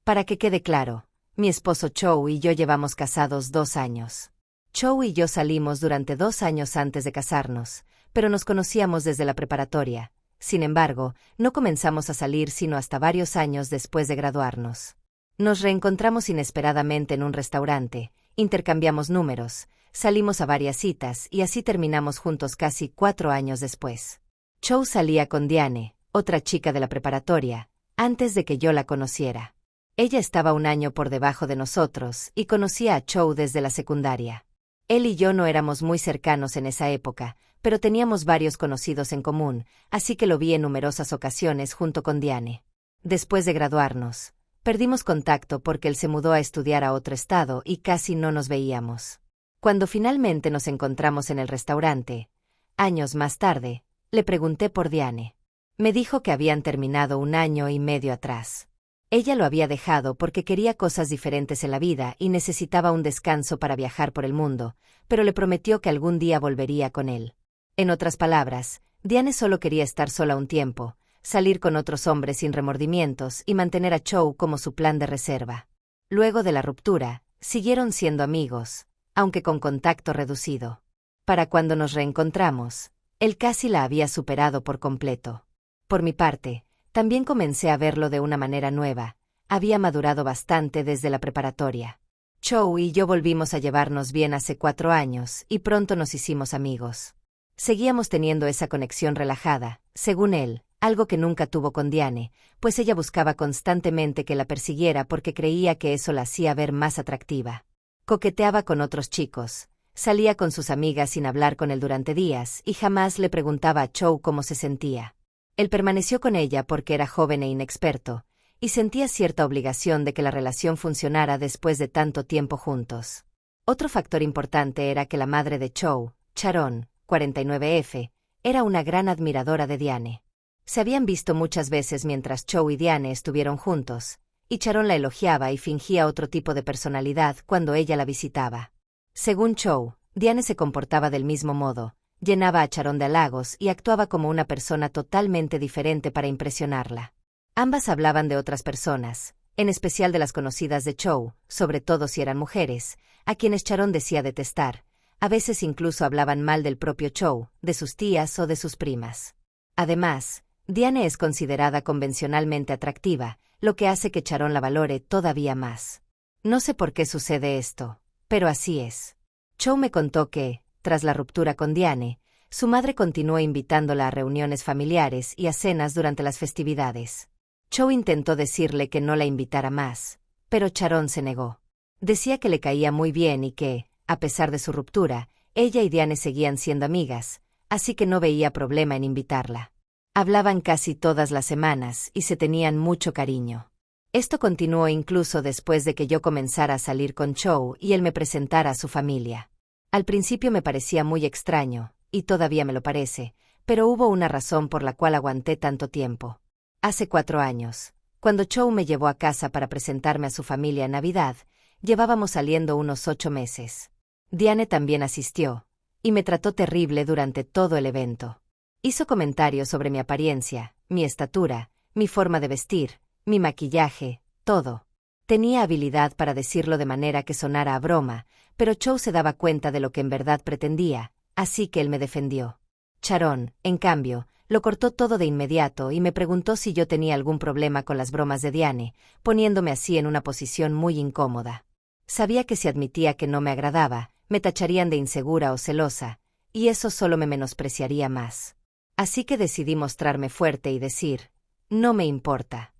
Para que quede claro, mi esposo Chow y yo llevamos casados 2 años. Chow y yo salimos durante 2 años antes de casarnos, pero nos conocíamos desde la preparatoria. Sin embargo, no comenzamos a salir sino hasta varios años después de graduarnos. Nos reencontramos inesperadamente en un restaurante, intercambiamos números, salimos a varias citas y así terminamos juntos casi 4 años después. Chow salía con Diane, otra chica de la preparatoria, antes de que yo la conociera. Ella estaba 1 año por debajo de nosotros y conocía a Chow desde la secundaria. Él y yo no éramos muy cercanos en esa época, pero teníamos varios conocidos en común, así que lo vi en numerosas ocasiones junto con Diane. Después de graduarnos, perdimos contacto porque él se mudó a estudiar a otro estado y casi no nos veíamos. Cuando finalmente nos encontramos en el restaurante, años más tarde, le pregunté por Diane. Me dijo que habían terminado 1 año y medio atrás. Ella lo había dejado porque quería cosas diferentes en la vida y necesitaba un descanso para viajar por el mundo, pero le prometió que algún día volvería con él. En otras palabras, Diane solo quería estar sola un tiempo, salir con otros hombres sin remordimientos y mantener a Chow como su plan de reserva. Luego de la ruptura, siguieron siendo amigos, aunque con contacto reducido. Para cuando nos reencontramos, él casi la había superado por completo. Por mi parte, también comencé a verlo de una manera nueva. Había madurado bastante desde la preparatoria. Chow y yo volvimos a llevarnos bien hace 4 años y pronto nos hicimos amigos. Seguíamos teniendo esa conexión relajada, según él, algo que nunca tuvo con Diane, pues ella buscaba constantemente que la persiguiera porque creía que eso la hacía ver más atractiva. Coqueteaba con otros chicos, salía con sus amigas sin hablar con él durante días y jamás le preguntaba a Chow cómo se sentía. Él permaneció con ella porque era joven e inexperto, y sentía cierta obligación de que la relación funcionara después de tanto tiempo juntos. Otro factor importante era que la madre de Chow, Sharon, 49F, era una gran admiradora de Diane. Se habían visto muchas veces mientras Chow y Diane estuvieron juntos, y Sharon la elogiaba y fingía otro tipo de personalidad cuando ella la visitaba. Según Chow, Diane se comportaba del mismo modo, llenaba a Sharon de halagos y actuaba como una persona totalmente diferente para impresionarla. Ambas hablaban de otras personas, en especial de las conocidas de Chow, sobre todo si eran mujeres, a quienes Sharon decía detestar. A veces incluso hablaban mal del propio Chow, de sus tías o de sus primas. Además, Diane es considerada convencionalmente atractiva, lo que hace que Sharon la valore todavía más. No sé por qué sucede esto, pero así es. Chow me contó que, tras la ruptura con Diane, su madre continuó invitándola a reuniones familiares y a cenas durante las festividades. Chow intentó decirle que no la invitara más, pero Sharon se negó. Decía que le caía muy bien y que, a pesar de su ruptura, ella y Diane seguían siendo amigas, así que no veía problema en invitarla. Hablaban casi todas las semanas y se tenían mucho cariño. Esto continuó incluso después de que yo comenzara a salir con Chow y él me presentara a su familia. Al principio me parecía muy extraño, y todavía me lo parece, pero hubo una razón por la cual aguanté tanto tiempo. Hace 4 años, cuando Chow me llevó a casa para presentarme a su familia en Navidad, llevábamos saliendo unos 8 meses. Diane también asistió, y me trató terrible durante todo el evento. Hizo comentarios sobre mi apariencia, mi estatura, mi forma de vestir, mi maquillaje, todo. Tenía habilidad para decirlo de manera que sonara a broma, pero Chow se daba cuenta de lo que en verdad pretendía, así que él me defendió. Sharon, en cambio, lo cortó todo de inmediato y me preguntó si yo tenía algún problema con las bromas de Diane, poniéndome así en una posición muy incómoda. Sabía que si admitía que no me agradaba, me tacharían de insegura o celosa, y eso solo me menospreciaría más. Así que decidí mostrarme fuerte y decir, no me importa.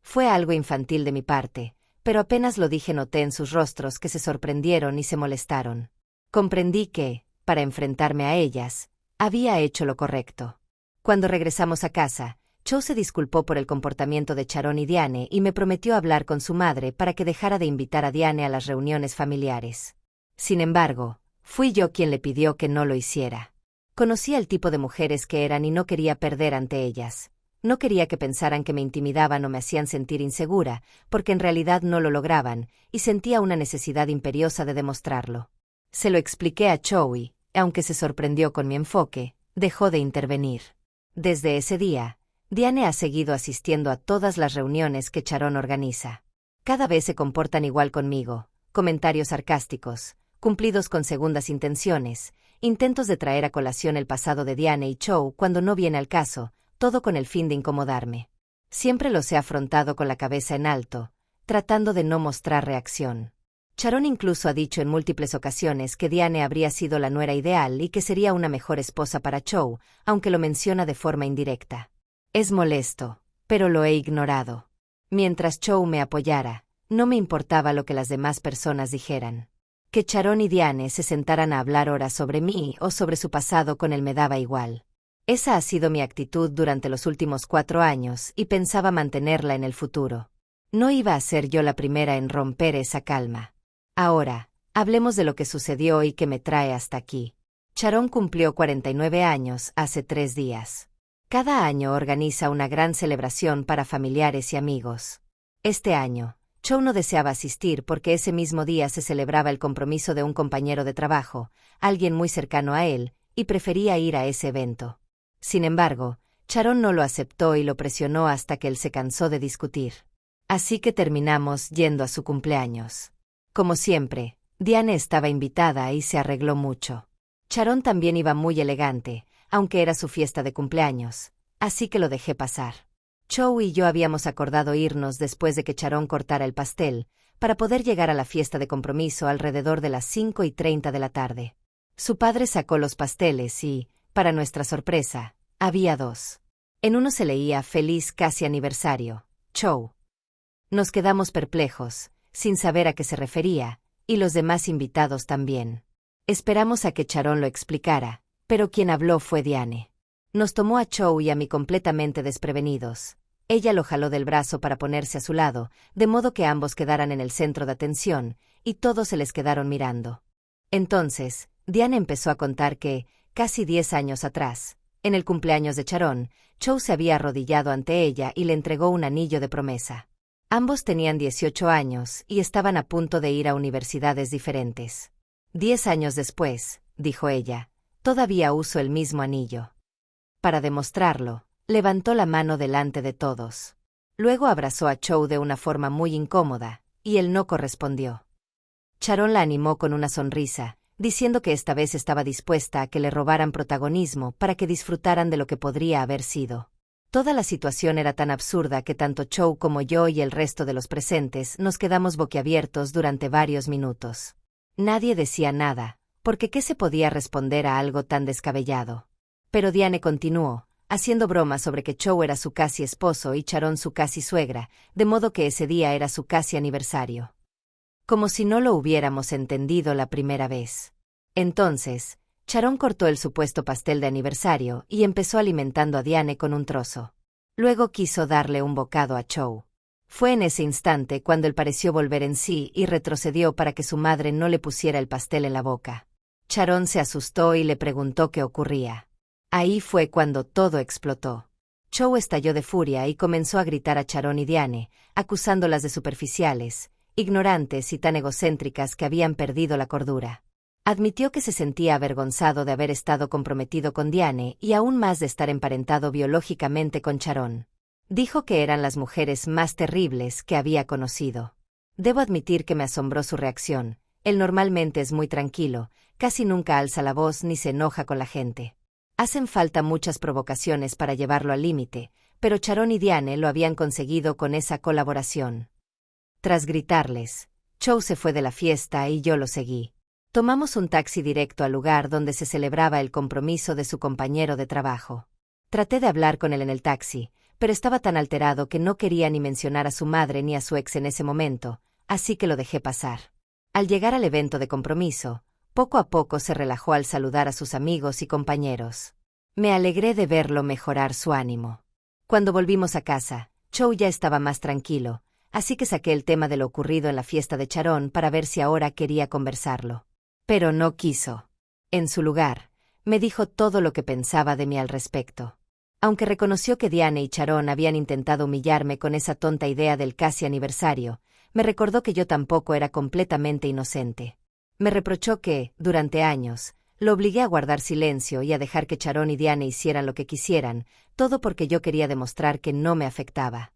Fue algo infantil de mi parte, pero apenas lo dije noté en sus rostros que se sorprendieron y se molestaron. Comprendí que, para enfrentarme a ellas, había hecho lo correcto. Cuando regresamos a casa, Chow se disculpó por el comportamiento de Sharon y Diane y me prometió hablar con su madre para que dejara de invitar a Diane a las reuniones familiares. Sin embargo, fui yo quien le pidió que no lo hiciera. Conocía el tipo de mujeres que eran y no quería perder ante ellas. No quería que pensaran que me intimidaban o me hacían sentir insegura, porque en realidad no lo lograban, y sentía una necesidad imperiosa de demostrarlo. Se lo expliqué a Chow y, aunque se sorprendió con mi enfoque, dejó de intervenir. Desde ese día, Diane ha seguido asistiendo a todas las reuniones que Sharon organiza. Cada vez se comportan igual conmigo, comentarios sarcásticos, cumplidos con segundas intenciones, intentos de traer a colación el pasado de Diane y Chow cuando no viene al caso, todo con el fin de incomodarme. Siempre los he afrontado con la cabeza en alto, tratando de no mostrar reacción. Sharon incluso ha dicho en múltiples ocasiones que Diane habría sido la nuera ideal y que sería una mejor esposa para Chow, aunque lo menciona de forma indirecta. Es molesto, pero lo he ignorado. Mientras Chow me apoyara, no me importaba lo que las demás personas dijeran. Que Sharon y Diane se sentaran a hablar horas sobre mí o sobre su pasado con él me daba igual. Esa ha sido mi actitud durante los últimos 4 años y pensaba mantenerla en el futuro. No iba a ser yo la primera en romper esa calma. Ahora, hablemos de lo que sucedió y que me trae hasta aquí. Sharon cumplió 49 años hace 3 días. Cada año organiza una gran celebración para familiares y amigos. Este año, Chow no deseaba asistir porque ese mismo día se celebraba el compromiso de un compañero de trabajo, alguien muy cercano a él, y prefería ir a ese evento. Sin embargo, Sharon no lo aceptó y lo presionó hasta que él se cansó de discutir. Así que terminamos yendo a su cumpleaños. Como siempre, Diane estaba invitada y se arregló mucho. Sharon también iba muy elegante, aunque era su fiesta de cumpleaños, así que lo dejé pasar. Chow y yo habíamos acordado irnos después de que Sharon cortara el pastel, para poder llegar a la fiesta de compromiso alrededor de las 5:30 de la tarde. Su padre sacó los pasteles y, para nuestra sorpresa, había 2. En uno se leía «Feliz casi aniversario, Chow». Nos quedamos perplejos, sin saber a qué se refería, y los demás invitados también. Esperamos a que Sharon lo explicara, pero quien habló fue Diane. Nos tomó a Chow y a mí completamente desprevenidos. Ella lo jaló del brazo para ponerse a su lado, de modo que ambos quedaran en el centro de atención, y todos se les quedaron mirando. Entonces, Diane empezó a contar que, casi 10 años atrás, en el cumpleaños de Sharon, Chow se había arrodillado ante ella y le entregó un anillo de promesa. Ambos tenían 18 años y estaban a punto de ir a universidades diferentes. 10 años después, dijo ella, todavía uso el mismo anillo. Para demostrarlo, levantó la mano delante de todos. Luego abrazó a Chow de una forma muy incómoda, y él no correspondió. Sharon la animó con una sonrisa, diciendo que esta vez estaba dispuesta a que le robaran protagonismo para que disfrutaran de lo que podría haber sido. Toda la situación era tan absurda que tanto Chow como yo y el resto de los presentes nos quedamos boquiabiertos durante varios minutos. Nadie decía nada, porque ¿qué se podía responder a algo tan descabellado? Pero Diane continuó, haciendo bromas sobre que Chow era su casi esposo y Sharon su casi suegra, de modo que ese día era su casi aniversario. Como si no lo hubiéramos entendido la primera vez. Entonces, Sharon cortó el supuesto pastel de aniversario y empezó alimentando a Diane con un trozo. Luego quiso darle un bocado a Chow. Fue en ese instante cuando él pareció volver en sí y retrocedió para que su madre no le pusiera el pastel en la boca. Sharon se asustó y le preguntó qué ocurría. Ahí fue cuando todo explotó. Chow estalló de furia y comenzó a gritar a Sharon y Diane, acusándolas de superficiales, ignorantes y tan egocéntricas que habían perdido la cordura. Admitió que se sentía avergonzado de haber estado comprometido con Diane y aún más de estar emparentado biológicamente con Sharon. Dijo que eran las mujeres más terribles que había conocido. Debo admitir que me asombró su reacción. Él normalmente es muy tranquilo, casi nunca alza la voz ni se enoja con la gente. Hacen falta muchas provocaciones para llevarlo al límite, pero Sharon y Diane lo habían conseguido con esa colaboración. Tras gritarles, Chow se fue de la fiesta y yo lo seguí. Tomamos un taxi directo al lugar donde se celebraba el compromiso de su compañero de trabajo. Traté de hablar con él en el taxi, pero estaba tan alterado que no quería ni mencionar a su madre ni a su ex en ese momento, así que lo dejé pasar. Al llegar al evento de compromiso, poco a poco se relajó al saludar a sus amigos y compañeros. Me alegré de verlo mejorar su ánimo. Cuando volvimos a casa, Chow ya estaba más tranquilo, así que saqué el tema de lo ocurrido en la fiesta de Sharon para ver si ahora quería conversarlo. Pero no quiso. En su lugar, me dijo todo lo que pensaba de mí al respecto. Aunque reconoció que Diane y Sharon habían intentado humillarme con esa tonta idea del casi aniversario, me recordó que yo tampoco era completamente inocente. Me reprochó que, durante años, lo obligué a guardar silencio y a dejar que Sharon y Diane hicieran lo que quisieran, todo porque yo quería demostrar que no me afectaba.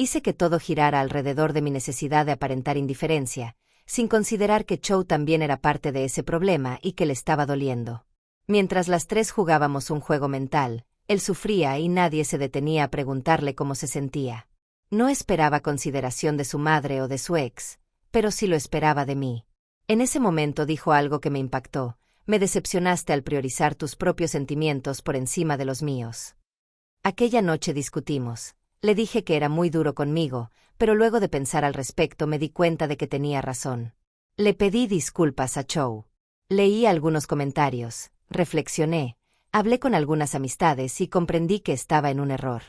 Hice que todo girara alrededor de mi necesidad de aparentar indiferencia, sin considerar que Chow también era parte de ese problema y que le estaba doliendo. Mientras las tres jugábamos un juego mental, él sufría y nadie se detenía a preguntarle cómo se sentía. No esperaba consideración de su madre o de su ex, pero sí lo esperaba de mí. En ese momento dijo algo que me impactó: me decepcionaste al priorizar tus propios sentimientos por encima de los míos. Aquella noche discutimos. Le dije que era muy duro conmigo, pero luego de pensar al respecto me di cuenta de que tenía razón. Le pedí disculpas a Chow. Leí algunos comentarios, reflexioné, hablé con algunas amistades y comprendí que estaba en un error.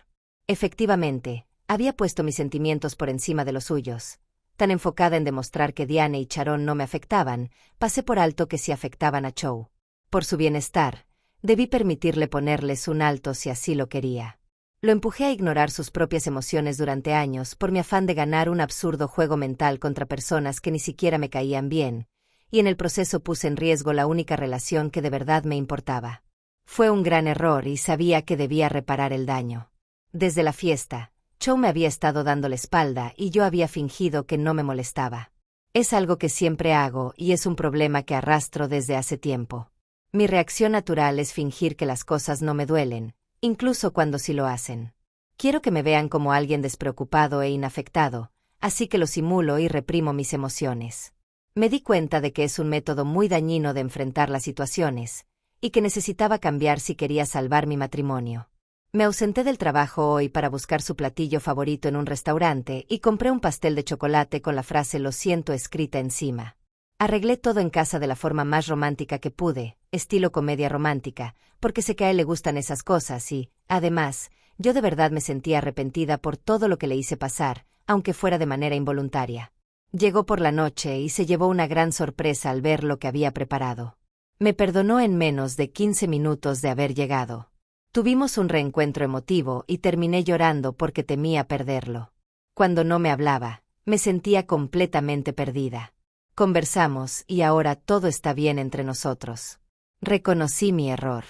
Efectivamente, había puesto mis sentimientos por encima de los suyos. Tan enfocada en demostrar que Diane y Sharon no me afectaban, pasé por alto que sí afectaban a Chow. Por su bienestar, debí permitirle ponerles un alto si así lo quería. Lo empujé a ignorar sus propias emociones durante años por mi afán de ganar un absurdo juego mental contra personas que ni siquiera me caían bien, y en el proceso puse en riesgo la única relación que de verdad me importaba. Fue un gran error y sabía que debía reparar el daño. Desde la fiesta, Chow me había estado dando la espalda y yo había fingido que no me molestaba. Es algo que siempre hago y es un problema que arrastro desde hace tiempo. Mi reacción natural es fingir que las cosas no me duelen, incluso cuando sí lo hacen. Quiero que me vean como alguien despreocupado e inafectado, así que lo simulo y reprimo mis emociones. Me di cuenta de que es un método muy dañino de enfrentar las situaciones, y que necesitaba cambiar si quería salvar mi matrimonio. Me ausenté del trabajo hoy para buscar su platillo favorito en un restaurante y compré un pastel de chocolate con la frase "lo siento" escrita encima. Arreglé todo en casa de la forma más romántica que pude, estilo comedia romántica, porque sé que a él le gustan esas cosas y, además, yo de verdad me sentía arrepentida por todo lo que le hice pasar, aunque fuera de manera involuntaria. Llegó por la noche y se llevó una gran sorpresa al ver lo que había preparado. Me perdonó en menos de 15 minutos de haber llegado. Tuvimos un reencuentro emotivo y terminé llorando porque temía perderlo. Cuando no me hablaba, me sentía completamente perdida. Conversamos y ahora todo está bien entre nosotros. Reconocí mi error.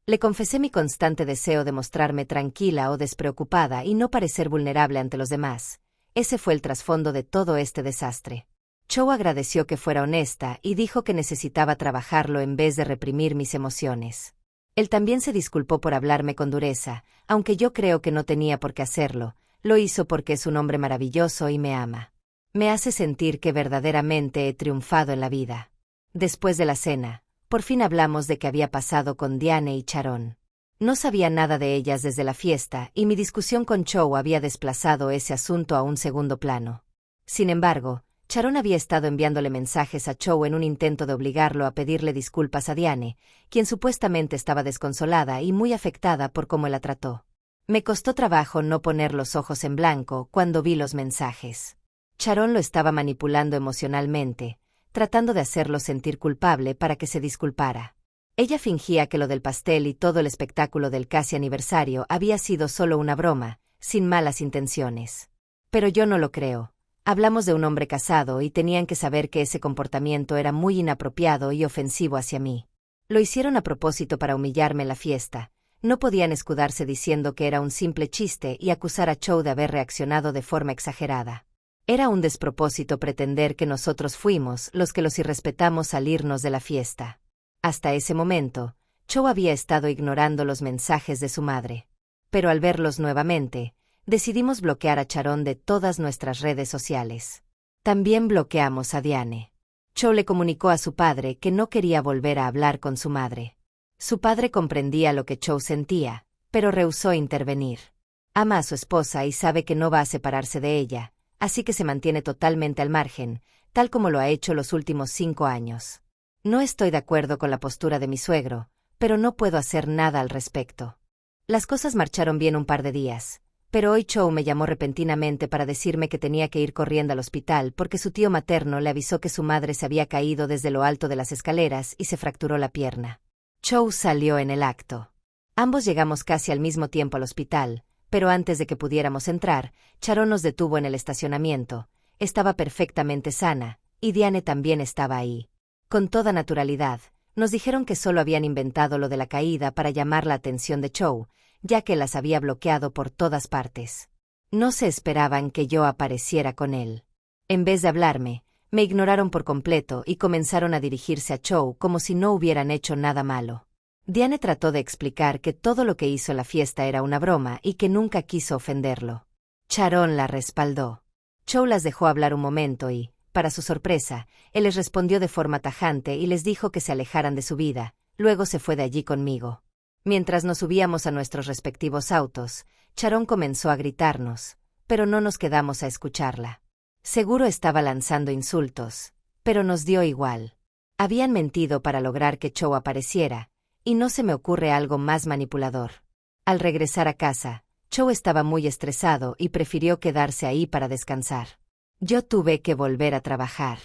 Le confesé mi constante deseo de mostrarme tranquila o despreocupada y no parecer vulnerable ante los demás. Ese fue el trasfondo de todo este desastre. Chow agradeció que fuera honesta y dijo que necesitaba trabajarlo en vez de reprimir mis emociones. Él también se disculpó por hablarme con dureza, aunque yo creo que no tenía por qué hacerlo. Lo hizo porque es un hombre maravilloso y me ama. Me hace sentir que verdaderamente he triunfado en la vida. Después de la cena, por fin hablamos de qué había pasado con Diane y Sharon. No sabía nada de ellas desde la fiesta y mi discusión con Chow había desplazado ese asunto a un segundo plano. Sin embargo, Sharon había estado enviándole mensajes a Chow en un intento de obligarlo a pedirle disculpas a Diane, quien supuestamente estaba desconsolada y muy afectada por cómo la trató. Me costó trabajo no poner los ojos en blanco cuando vi los mensajes. Sharon lo estaba manipulando emocionalmente, tratando de hacerlo sentir culpable para que se disculpara. Ella fingía que lo del pastel y todo el espectáculo del casi aniversario había sido solo una broma, sin malas intenciones. Pero yo no lo creo. Hablamos de un hombre casado y tenían que saber que ese comportamiento era muy inapropiado y ofensivo hacia mí. Lo hicieron a propósito para humillarme en la fiesta. No podían escudarse diciendo que era un simple chiste y acusar a Chow de haber reaccionado de forma exagerada. Era un despropósito pretender que nosotros fuimos los que los irrespetamos al irnos de la fiesta. Hasta ese momento, Chow había estado ignorando los mensajes de su madre. Pero al verlos nuevamente, decidimos bloquear a Sharon de todas nuestras redes sociales. También bloqueamos a Diane. Chow le comunicó a su padre que no quería volver a hablar con su madre. Su padre comprendía lo que Chow sentía, pero rehusó intervenir. Ama a su esposa y sabe que no va a separarse de ella, así que se mantiene totalmente al margen, tal como lo ha hecho los últimos 5 años. No estoy de acuerdo con la postura de mi suegro, pero no puedo hacer nada al respecto. Las cosas marcharon bien un par de días, pero hoy Chow me llamó repentinamente para decirme que tenía que ir corriendo al hospital porque su tío materno le avisó que su madre se había caído desde lo alto de las escaleras y se fracturó la pierna. Chow salió en el acto. Ambos llegamos casi al mismo tiempo al hospital, pero antes de que pudiéramos entrar, Sharon nos detuvo en el estacionamiento. Estaba perfectamente sana, y Diane también estaba ahí. Con toda naturalidad, nos dijeron que solo habían inventado lo de la caída para llamar la atención de Chow, ya que las había bloqueado por todas partes. No se esperaban que yo apareciera con él. En vez de hablarme, me ignoraron por completo y comenzaron a dirigirse a Chow como si no hubieran hecho nada malo. Diane trató de explicar que todo lo que hizo en la fiesta era una broma y que nunca quiso ofenderlo. Sharon la respaldó. Chow las dejó hablar un momento y, para su sorpresa, él les respondió de forma tajante y les dijo que se alejaran de su vida, luego se fue de allí conmigo. Mientras nos subíamos a nuestros respectivos autos, Sharon comenzó a gritarnos, pero no nos quedamos a escucharla. Seguro estaba lanzando insultos, pero nos dio igual. Habían mentido para lograr que Chow apareciera, y no se me ocurre algo más manipulador. Al regresar a casa, Chow estaba muy estresado y prefirió quedarse ahí para descansar. Yo tuve que volver a trabajar.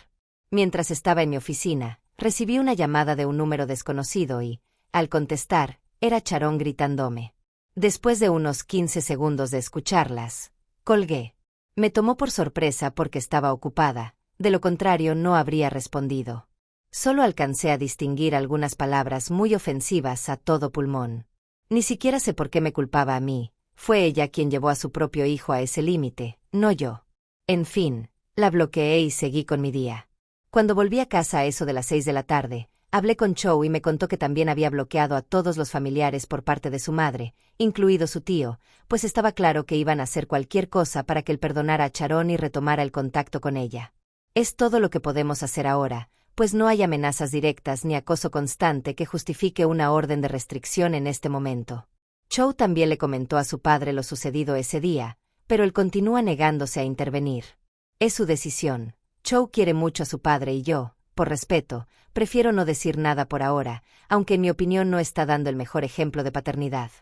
Mientras estaba en mi oficina, recibí una llamada de un número desconocido y, al contestar, era Sharon gritándome. Después de unos 15 segundos de escucharlas, colgué. Me tomó por sorpresa porque estaba ocupada, de lo contrario no habría respondido. Solo alcancé a distinguir algunas palabras muy ofensivas a todo pulmón. Ni siquiera sé por qué me culpaba a mí, fue ella quien llevó a su propio hijo a ese límite, no yo. En fin, la bloqueé y seguí con mi día. Cuando volví a casa a eso de las 6 de la tarde, hablé con Chow y me contó que también había bloqueado a todos los familiares por parte de su madre, incluido su tío, pues estaba claro que iban a hacer cualquier cosa para que él perdonara a Sharon y retomara el contacto con ella. Es todo lo que podemos hacer ahora, pues no hay amenazas directas ni acoso constante que justifique una orden de restricción en este momento. Chow también le comentó a su padre lo sucedido ese día, pero él continúa negándose a intervenir. Es su decisión. Chow quiere mucho a su padre y yo, por respeto, prefiero no decir nada por ahora, aunque en mi opinión no está dando el mejor ejemplo de paternidad.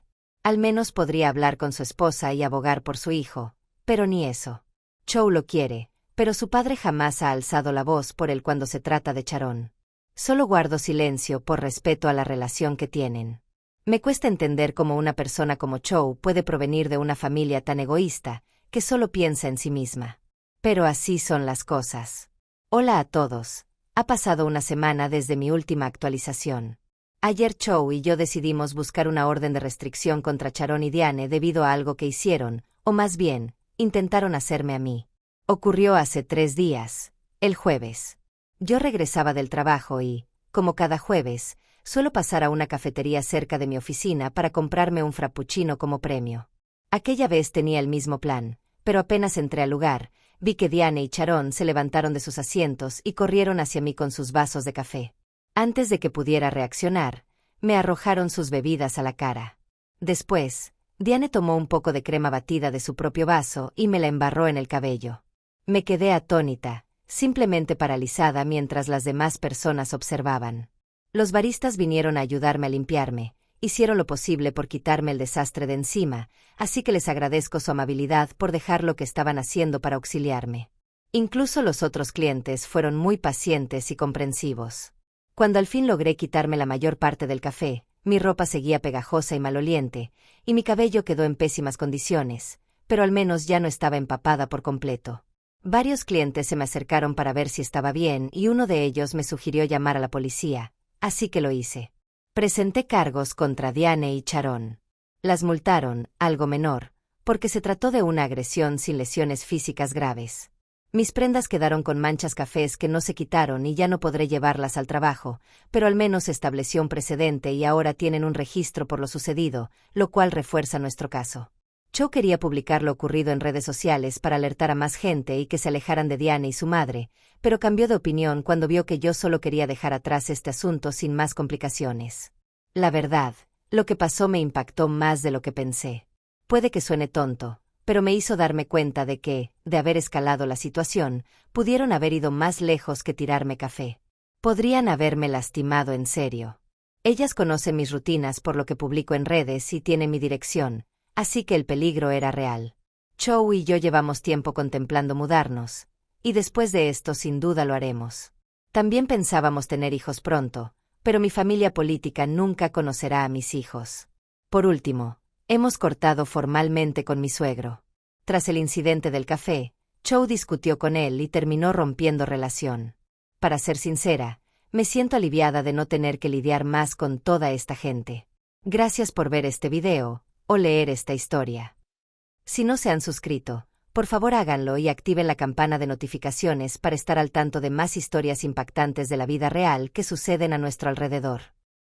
Al menos podría hablar con su esposa y abogar por su hijo, pero ni eso. Chow lo quiere, pero su padre jamás ha alzado la voz por él cuando se trata de Sharon. Solo guardo silencio por respeto a la relación que tienen. Me cuesta entender cómo una persona como Chow puede provenir de una familia tan egoísta, que solo piensa en sí misma. Pero así son las cosas. Hola a todos. Ha pasado una semana desde mi última actualización. Ayer Chow y yo decidimos buscar una orden de restricción contra Sharon y Diane debido a algo que hicieron, o más bien, intentaron hacerme a mí. Ocurrió hace 3 días, el jueves. Yo regresaba del trabajo y, como cada jueves, suelo pasar a una cafetería cerca de mi oficina para comprarme un frappuccino como premio. Aquella vez tenía el mismo plan, pero apenas entré al lugar, vi que Diane y Sharon se levantaron de sus asientos y corrieron hacia mí con sus vasos de café. Antes de que pudiera reaccionar, me arrojaron sus bebidas a la cara. Después, Diane tomó un poco de crema batida de su propio vaso y me la embarró en el cabello. Me quedé atónita, simplemente paralizada mientras las demás personas observaban. Los baristas vinieron a ayudarme a limpiarme, hicieron lo posible por quitarme el desastre de encima, así que les agradezco su amabilidad por dejar lo que estaban haciendo para auxiliarme. Incluso los otros clientes fueron muy pacientes y comprensivos. Cuando al fin logré quitarme la mayor parte del café, mi ropa seguía pegajosa y maloliente, y mi cabello quedó en pésimas condiciones, pero al menos ya no estaba empapada por completo. Varios clientes se me acercaron para ver si estaba bien y uno de ellos me sugirió llamar a la policía, así que lo hice. Presenté cargos contra Diane y Sharon. Las multaron, algo menor, porque se trató de una agresión sin lesiones físicas graves. Mis prendas quedaron con manchas cafés que no se quitaron y ya no podré llevarlas al trabajo, pero al menos estableció un precedente y ahora tienen un registro por lo sucedido, lo cual refuerza nuestro caso. Chow quería publicar lo ocurrido en redes sociales para alertar a más gente y que se alejaran de Diane y su madre, pero cambió de opinión cuando vio que yo solo quería dejar atrás este asunto sin más complicaciones. La verdad, lo que pasó me impactó más de lo que pensé. Puede que suene tonto, pero me hizo darme cuenta de que, de haber escalado la situación, pudieron haber ido más lejos que tirarme café. Podrían haberme lastimado en serio. Ellas conocen mis rutinas por lo que publico en redes y tienen mi dirección, así que el peligro era real. Chow y yo llevamos tiempo contemplando mudarnos, y después de esto sin duda lo haremos. También pensábamos tener hijos pronto, pero mi familia política nunca conocerá a mis hijos. Por último, hemos cortado formalmente con mi suegro. Tras el incidente del café, Chow discutió con él y terminó rompiendo relación. Para ser sincera, me siento aliviada de no tener que lidiar más con toda esta gente. Gracias por ver este video, o leer esta historia. Si no se han suscrito, por favor háganlo y activen la campana de notificaciones para estar al tanto de más historias impactantes de la vida real que suceden a nuestro alrededor.